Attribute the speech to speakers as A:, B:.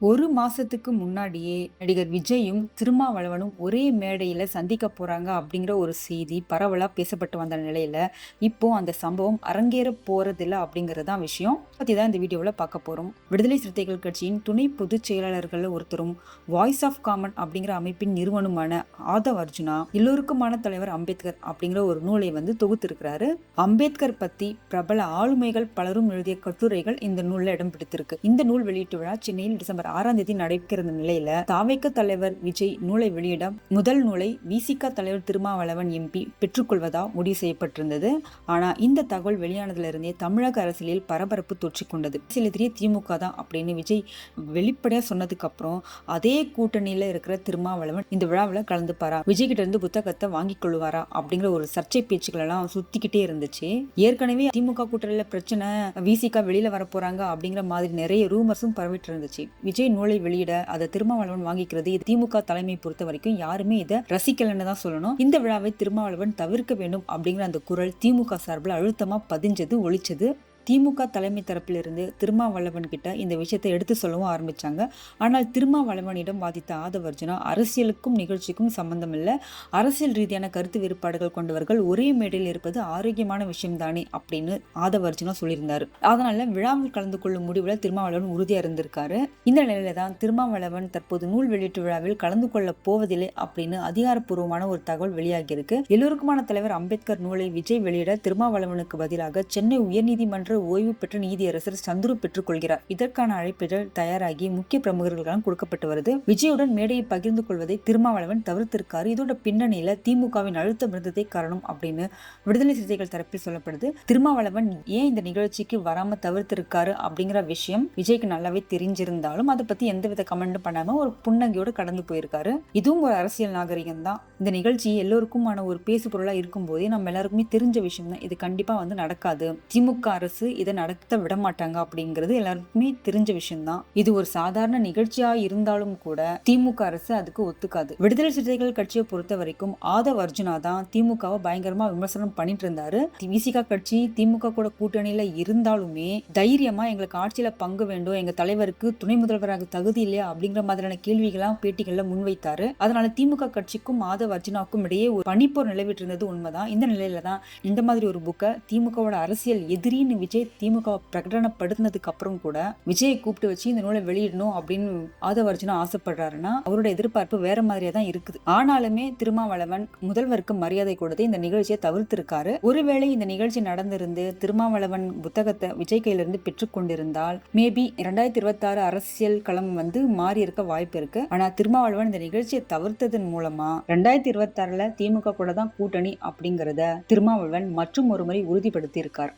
A: ஒரு மாசத்துக்கு முன்னாடியே நடிகர் விஜயும் திருமாவளவனும் ஒரே மேடையில சந்திக்க போறாங்க அப்படிங்கிற ஒரு செய்தி பரவலா பேசப்பட்டு வந்த நிலையில இப்போ அந்த சம்பவம் அரங்கேற போறதில்ல அப்படிங்கிறது தான் விஷயம் பத்தி தான் இந்த வீடியோவில் பார்க்க போறோம். விடுதலை சிறுத்தைகள் கட்சியின் துணை பொதுச் செயலாளர்கள் ஒருத்தரும் வாய்ஸ் ஆஃப் காமன் அப்படிங்கிற அமைப்பின் நிறுவனமான ஆதவ் அர்ஜுனா எல்லோருக்குமான தலைவர் அம்பேத்கர் அப்படிங்கிற ஒரு நூலை தொகுத்திருக்கிறாரு. அம்பேத்கர் பத்தி பிரபல ஆளுமைகள் பலரும் எழுதிய கட்டுரைகள் இந்த நூல்ல இடம் பிடித்திருக்கு. இந்த நூல் வெளியீட்டு விழா சென்னையில் டிசம்பர் 6ஆம் தேதி நடைபெறும் நிலையில தாவேக தலைவர் விஜய் நூலை வெளியிட முதல் நூலை விசிக தலைவர் திருமாவளவன் எம்பி பெற்றுக்கொள்வதா முடிவு செய்யப்பட்டிருந்தது. ஆனா இந்த தகவல் வெளியானதுல இருந்தே தமிழக அரசியலில் பரபரப்பு தொற்றிக்கொண்டது. சிலத்திரிய திமுக தான் அப்படின்னு விஜய் வெளிப்படையா சொன்னதுக்கு அப்புறம் அதே கூட்டணியில இருக்கிற திருமாவளவன் இந்த விழாவில் கலந்துப்பாரா, விஜய் கிட்ட இருந்து புத்தகத்தை வாங்கிக் கொள்வாரா அப்படிங்கிற ஒரு சர்ச்சை பேச்சுக்கள் எல்லாம் சுத்திக்கிட்டே இருந்துச்சு. ஏற்கனவே திமுக கூட்டணியில பிரச்சனை, விசிக வெளியில வர போறாங்க அப்படிங்கிற மாதிரி நிறைய ரூமர்ஸும் பரவிட்டு இருந்துச்சு. விஜய் நூலை வெளியிட அதை திருமாவளவன் வாங்கிக்கிறது திமுக தலைமை பொறுத்த வரைக்கும் யாருமே இதை ரசிக்கலன்னு தான் சொல்லணும். இந்த விழாவை திருமாவளவன் தவிர்க்க வேண்டும் அப்படிங்கிற அந்த குரல் திமுக சார்பில் அழுத்தமா பதிஞ்சது, ஒழிச்சது. திமுக தலைமை தரப்பிலிருந்து திருமாவளவன் கிட்ட இந்த விஷயத்தை எடுத்து சொல்லவும் ஆரம்பிச்சாங்க. ஆனால் திருமாவளவனிடம் வாதித்த ஆதவ் அர்ஜுனா அரசியலுக்கும் நிகழ்ச்சிக்கும் சம்பந்தம் இல்லை, அரசியல் ரீதியான கருத்து வேறுபாடுகள் கொண்டவர்கள் ஒரே மேடையில் இருப்பது ஆரோக்கியமான விஷயம் தானே அப்படின்னு ஆதவ் அர்ஜுனா சொல்லியிருந்தாரு. அதனால விழாவில் கலந்து கொள்ளும் முடிவில் திருமாவளவன் உறுதியா இருந்திருக்காரு. இந்த நிலையில தான் திருமாவளவன் தற்போது நூல் வெளியீட்டு விழாவில் கலந்து கொள்ள போவதில்லை அப்படின்னு அதிகாரப்பூர்வமான ஒரு தகவல் வெளியாகியிருக்கு. எல்லோருக்குமான தலைவர் அம்பேத்கர் நூலை விஜய் வெளியிட திருமாவளவனுக்கு பதிலாக சென்னை உயர்நீதிமன்ற ஓய்வு பெற்ற நீதியரசர் சந்துரு பெற்றுக் கொள்கிறார். இதற்கான அழைப்புகள் தயாராகி முக்கிய பிரமுகர்களுக்கு கொடுக்கப்பட்டு வருது. விஜயுடன் மேடையை பகிர்ந்து கொள்வதை திருமாவளவன் தவிர்த்திருக்காரு. இதோட பின்னணியில திமுகவின் அழுத்தம் இருந்ததே காரணம் அப்படின்னு விடுதலை சிறுத்தைகள் தரப்பில் சொல்லப்படுது. திருமாவளவன் ஏன் இந்த நிகழ்ச்சிக்கு வராம தவிர்த்திருக்காரு அப்படிங்கிற விஷயம் விஜய்க்கு நல்லாவே தெரிஞ்சிருந்தாலும் அதை பத்தி எந்தவித கமெண்ட் பண்ணாம ஒரு புன்னகையோடு கடந்து போயிருக்காரு. இதுவும் ஒரு அரசியல் நாகரிகம் தான். இந்த நிகழ்ச்சி எல்லோருக்குமான ஒரு பேசு பொருளா இருக்கும் போதே நம்ம எல்லாருக்குமே தெரிஞ்ச விஷயம் தான். இது கண்டிப்பா நடக்காது, திமுக அரசு இதை நடத்த விட மாட்டாங்க அப்படிங்கிறது எல்லாருக்குமே தெரிஞ்ச விஷயம் தான். இது ஒரு சாதாரண நிகழ்ச்சியா இருந்தாலும் கூட திமுக அரசு அதுக்கு ஒத்துக்காது. விடுதலை சிறுத்தைகள் கட்சியை பொறுத்த வரைக்கும் ஆதவ் அர்ஜுனா தான் திமுகவை பயங்கரமா விமர்சனம் பண்ணிட்டு இருந்தாரு. விசிக கட்சி திமுக கூட கூட்டணியில இருந்தாலுமே தைரியமா எங்களுக்கு ஆட்சியில பங்கு வேண்டும், எங்க தலைவருக்கு துணை முதல்வராக தகுதி இல்லையா அப்படிங்கிற மாதிரியான கேள்விகள்லாம் பேட்டிகள்ல முன்வைத்தாரு. அதனால திமுக கட்சிக்கும் ஆதவ் அர்ஜுனாவுக்கும் இடையே ஒரு பனிப்போர் நிலவிட்டு இருந்தது உண்மைதான். இந்த நிலையில தான் இந்த மாதிரி ஒரு புக்கை திமுகவோட அரசியல் எதிரின்னு விஜய் திமுக பிரகடனப்படுத்தினதுக்கு அப்புறம் கூட விஜயை கூப்பிட்டு வச்சு இந்த நூலை வெளியிடணும் அப்படின்னு ஆதவ் அர்ஜுனா ஆசைப்படுறாருன்னா அவரோட எதிர்பார்ப்பு வேற மாதிரியா தான் இருக்குது. ஆனாலுமே திருமாவளவன் முதல்வருக்கு மரியாதை கொடுத்து இந்த நிகழ்ச்சியை தவிர்த்திருக்காரு. ஒருவேளை இந்த நிகழ்ச்சி நடந்திருந்து திருமாவளவன் புத்தகத்தை விஜய் கையிலிருந்து பெற்றுக்கொண்டிருந்தால் மேபி 2026 அரசியல் களம் மாறி இருக்க வாய்ப்பு இருக்கு. ஆனா திருமாவளவன் இந்த நிகழ்ச்சியை தவிர்த்ததன் மூலமா 2026ல திமுக கூட தான் கூட்டணி அப்படிங்கறத திருமாவளவன் மற்றும் ஒரு முறை உறுதிப்படுத்தி இருக்கார்.